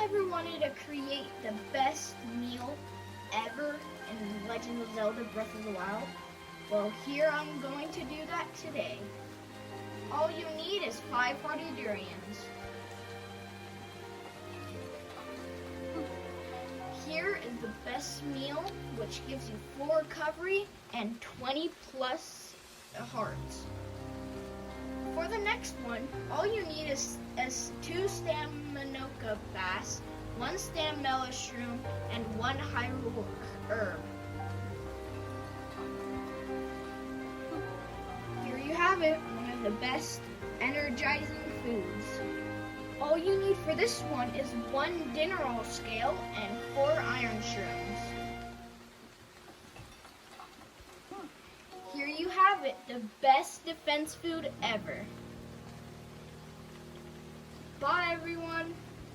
ever wanted to create the best meal ever in Legend of Zelda Breath of the Wild? Well, here I'm going to do that today. All you need is 5 hardy durians. Here is the best meal, which gives you 4 recovery and 20 plus hearts. For the next one, all you need is 2 Staminoka Bass, 1 Stamella Shroom, and 1 Hyrule Herb. Here you have it, one of the best energizing foods. All you need for this one is 1 Dineral Scale and 4 Iron Shrooms. Here you have it, the best defense food ever. Bye everyone!